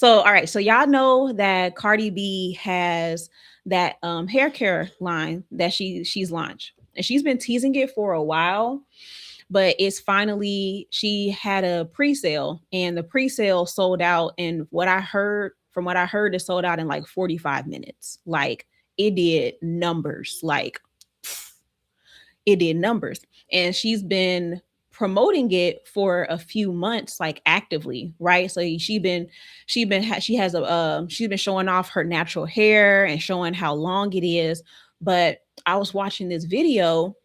So, all right. So y'all know that Cardi B has that hair care line that she's launched, and she's been teasing it for a while. But it's finally, she had a pre-sale, and the pre-sale sold out. And what I heard, it sold out in like 45 minutes. Like it did numbers. Like it did numbers. And she's been promoting it for a few months, like actively, right? So she has a she's been showing off her natural hair and showing how long it is. But I was watching this video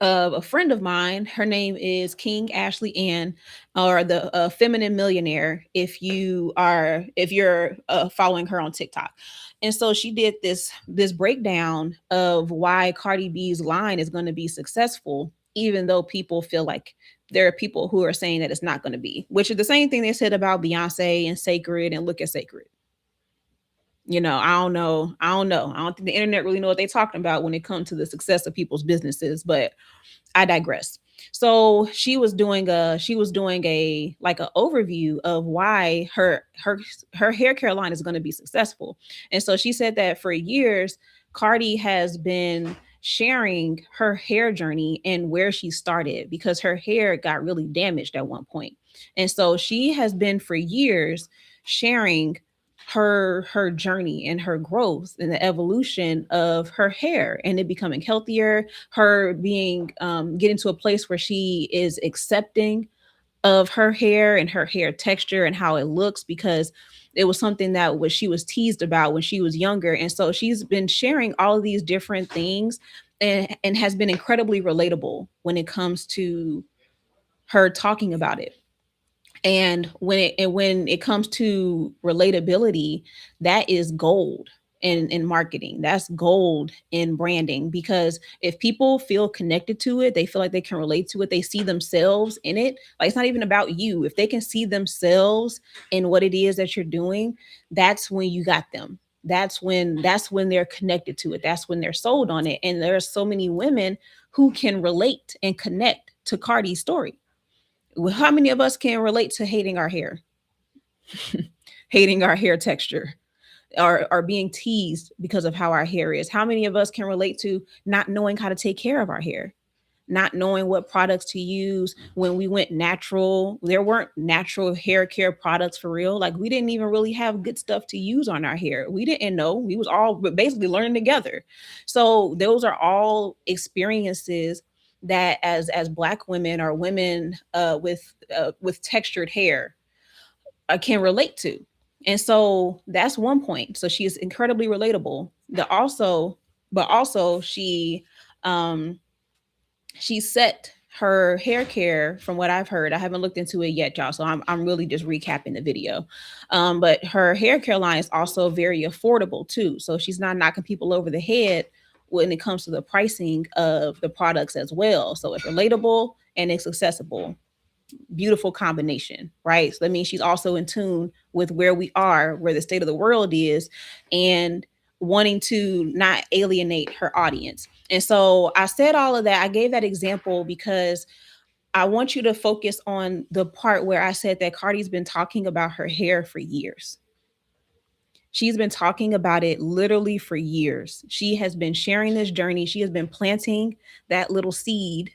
of a friend of mine. Her name is King Ashley Ann, or the Feminine Millionaire. If you're following her on TikTok, and so she did this breakdown of why Cardi B's line is going to be successful, even though people feel like there are people who are saying that it's not going to be, which is the same thing they said about Beyonce and Sacred and Look at Sacred. I don't think the internet really know what they're talking about when it comes to the success of people's businesses, but I digress. So she was doing a like an overview of why her hair care line is going to be successful. And so she said that for years Cardi has been sharing her hair journey and where she started, because her hair got really damaged at one point. And so she has been for years sharing her journey and her growth and the evolution of her hair and it becoming healthier, her being getting to a place where she is accepting of her hair and her hair texture and how it looks, because it was something that was she was teased about when she was younger. And so she's been sharing all of these different things, and has been incredibly relatable when it comes to her talking about it. And when it comes to relatability, that is gold in marketing. That's gold in branding, because if people feel connected to it, they feel like they can relate to it, they see themselves in it. Like it's not even about you. If they can see themselves in what it is that you're doing, that's when you got them. That's when they're connected to it. That's when they're sold on it. And there are so many women who can relate and connect to Cardi's story. Well, how many of us can relate to hating our hair, hating our hair texture, or being teased because of how our hair is? How many of us can relate to not knowing how to take care of our hair, not knowing what products to use? When we went natural, there weren't natural hair care products for real. Like we didn't even really have good stuff to use on our hair. We didn't know. We was all basically learning together. So those are all experiences that as black women, or women with textured hair, can relate to. And so that's one point. So she is incredibly relatable. But also um she set her hair care, from what I've heard. I haven't looked into it yet, y'all. So I'm really just recapping the video. But her hair care line is also very affordable too. So she's not knocking people over the head when it comes to the pricing of the products as well. So it's relatable and it's accessible. Beautiful combination, right? So that means she's also in tune with where we are, where the state of the world is, and wanting to not alienate her audience. And so I said all of that. I gave that example because I want you to focus on the part where I said that Cardi's been talking about her hair for years. She's been talking about it literally for years. She has been sharing this journey. She has been planting that little seed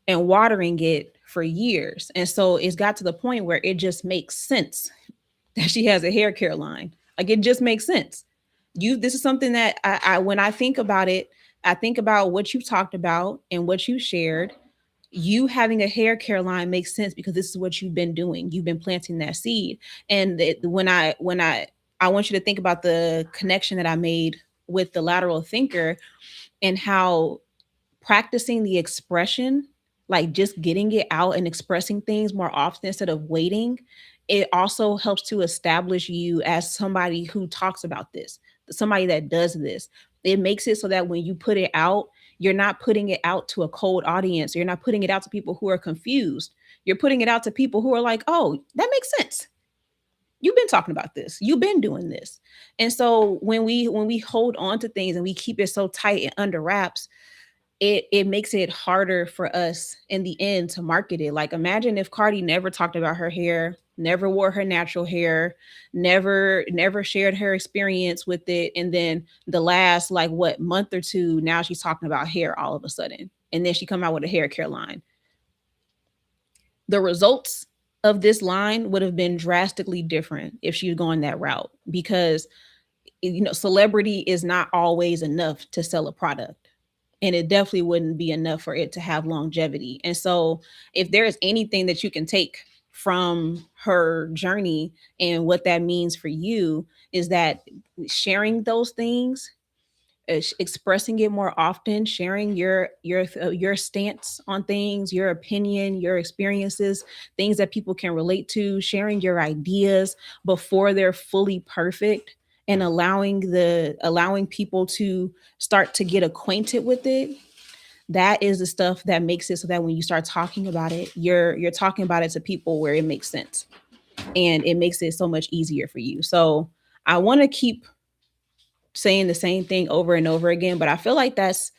and watering it for years. And so it's got to the point where it just makes sense that she has a hair care line. Like it just makes sense. This is something that I when I think about it, I think about what you've talked about and what you shared. You having a hair care line makes sense because this is what you've been doing. You've been planting that seed. And when I want you to think about the connection that I made with the lateral thinker, and how practicing the expression, like just getting it out and expressing things more often instead of waiting, it also helps to establish you as somebody who talks about this, somebody that does this. It makes it so that when you put it out, you're not putting it out to a cold audience. You're not putting it out to people who are confused. You're putting it out to people who are like, oh, that makes sense. You've been talking about this. You've been doing this. And so when we hold on to things and we keep it so tight and under wraps, it makes it harder for us in the end to market it. Like imagine if Cardi never talked about her hair, never wore her natural hair, never shared her experience with it, and then the last like what month or two, now she's talking about hair all of a sudden, and then she come out with a hair care line. The results of this line would have been drastically different if she was going that route, because celebrity is not always enough to sell a product, and it definitely wouldn't be enough for it to have longevity. And so if there is anything that you can take from her journey and what that means for you, is that sharing those things, expressing it more often, sharing your stance on things, your opinion, your experiences, things that people can relate to, sharing your ideas before they're fully perfect, and allowing people to start to get acquainted with it. That is the stuff that makes it so that when you start talking about it, you're talking about it to people where it makes sense, and it makes it so much easier for you. So I want to keep saying the same thing over and over again, but I feel like that's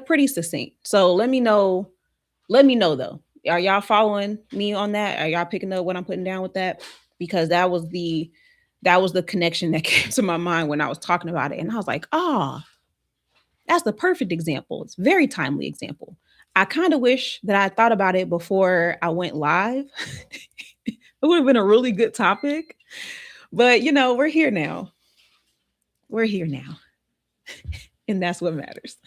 pretty succinct. So let me know though. Are y'all following me on that? Are y'all picking up what I'm putting down with that? Because that was the connection that came to my mind when I was talking about it. And I was like, oh, that's the perfect example. It's a very timely example. I kind of wish that I thought about it before I went live. It would have been a really good topic. But we're here now. We're here now. And that's what matters.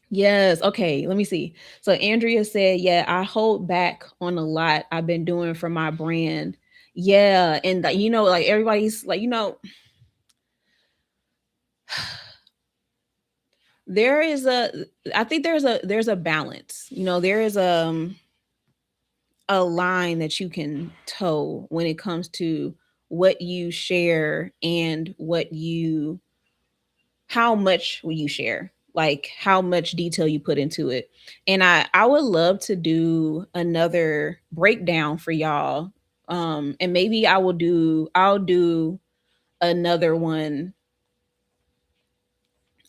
Yes. Okay. Let me see. So Andrea said, "Yeah, I hold back on a lot I've been doing for my brand." Yeah, and like everybody's like, there is a. I think there's a balance. There is a line that you can toe when it comes to what you share and how much will you share, like how much detail you put into it. And I would love to do another breakdown for y'all, and maybe I'll do another one.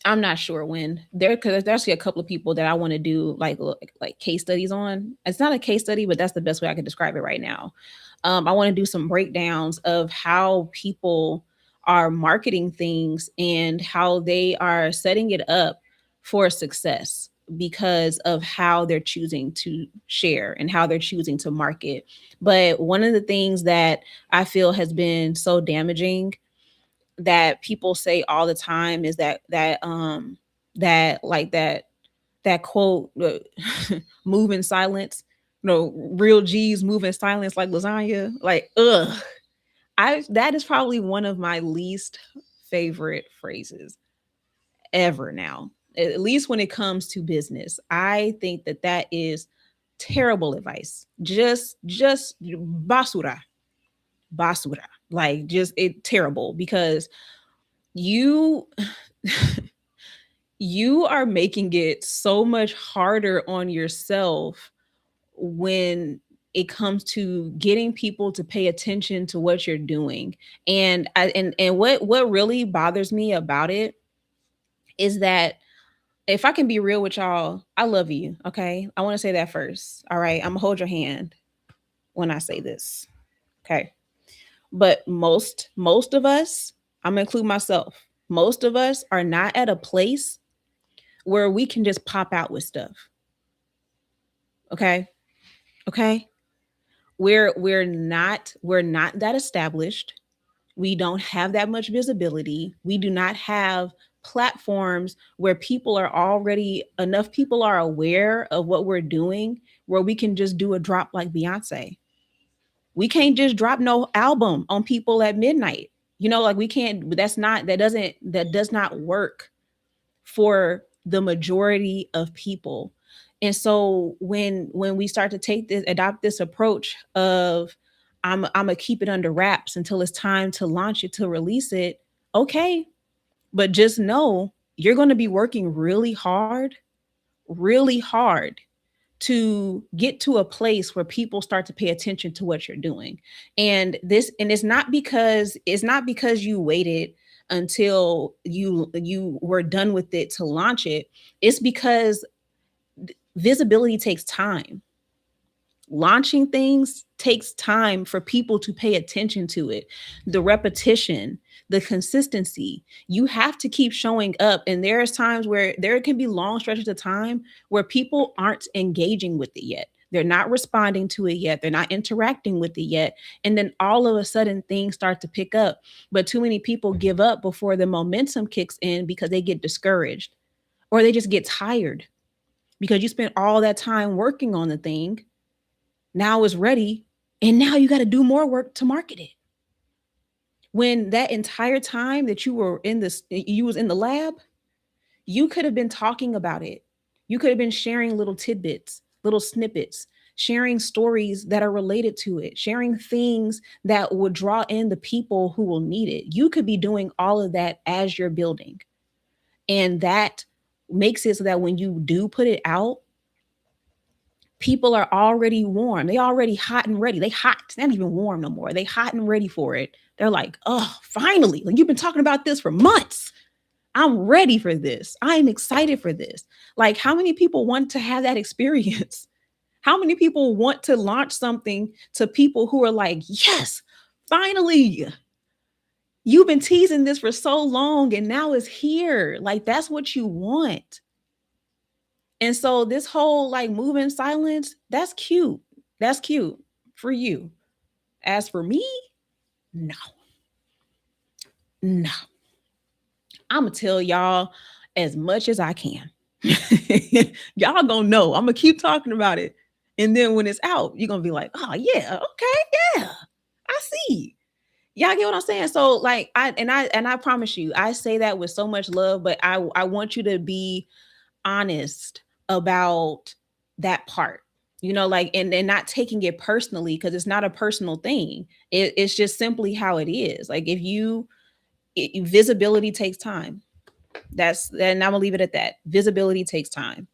I'm not sure when, there, because there's actually a couple of people that I want to do like case studies on. It's not a case study, but that's the best way I can describe it right now. I want to do some breakdowns of how people are marketing things and how they are setting it up for success because of how they're choosing to share and how they're choosing to market. But one of the things that I feel has been so damaging, that people say all the time, is that quote, move in silence. Real G's move in silence like lasagna. Like, ugh. I That is probably one of my least favorite phrases ever now. At least when it comes to business. I think that is terrible advice. Just basura. Basura. Like, just it terrible, because you you are making it so much harder on yourself when it comes to getting people to pay attention to what you're doing. And what really bothers me about it is that, if I can be real with y'all, I love you, okay? I want to say that first. All right, I'm gonna hold your hand when I say this. Okay? But most of us, I'm gonna include myself, most of us are not at a place where we can just pop out with stuff. Okay? Okay? We're not that established. We don't have that much visibility. We do not have platforms where enough people are aware of what we're doing, where we can just do a drop like Beyonce. We can't just drop no album on people at midnight. Like, we can't. That does not work for the majority of people. And so when we start to adopt this approach of, I'm gonna keep it under wraps until it's time to launch it, to release it. Okay, but just know you're going to be working really hard to get to a place where people start to pay attention to what you're doing. And it's not because you waited until you were done with it to launch it, it's because visibility takes time. Launching things takes time for people to pay attention to it. The repetition, the consistency, you have to keep showing up. And there's times where there can be long stretches of time where people aren't engaging with it yet. They're not responding to it yet. They're not interacting with it yet. And then all of a sudden things start to pick up. But too many people give up before the momentum kicks in because they get discouraged or they just get tired because you spent all that time working on the thing. Now it's ready. And now you got to do more work to market it. When that entire time that you were in this, you was in the lab, you could have been talking about it. You could have been sharing little tidbits, little snippets, sharing stories that are related to it, sharing things that would draw in the people who will need it. You could be doing all of that as you're building. And that makes it so that when you do put it out, people are already warm. They already hot and ready. They hot. It's not even warm no more. They hot and ready for it. They're like, oh, finally. Like, you've been talking about this for months. I'm ready for this. I'm excited for this. Like, how many people want to have that experience? How many people want to launch something to people who are like, yes, finally. You've been teasing this for so long and now it's here. Like, that's what you want. And so this whole like move in silence, that's cute. That's cute for you. As for me, no. No. I'm going to tell y'all as much as I can. Y'all going to know. I'm going to keep talking about it. And then when it's out, you're going to be like, oh, yeah, okay, yeah, I see. Y'all get what I'm saying? So like I promise you, I say that with so much love, but I want you to be honest about that part, you know, like, and not taking it personally because it's not a personal thing. It's just simply how it is. Like, if visibility takes time. And I'm gonna leave it at that. Visibility takes time.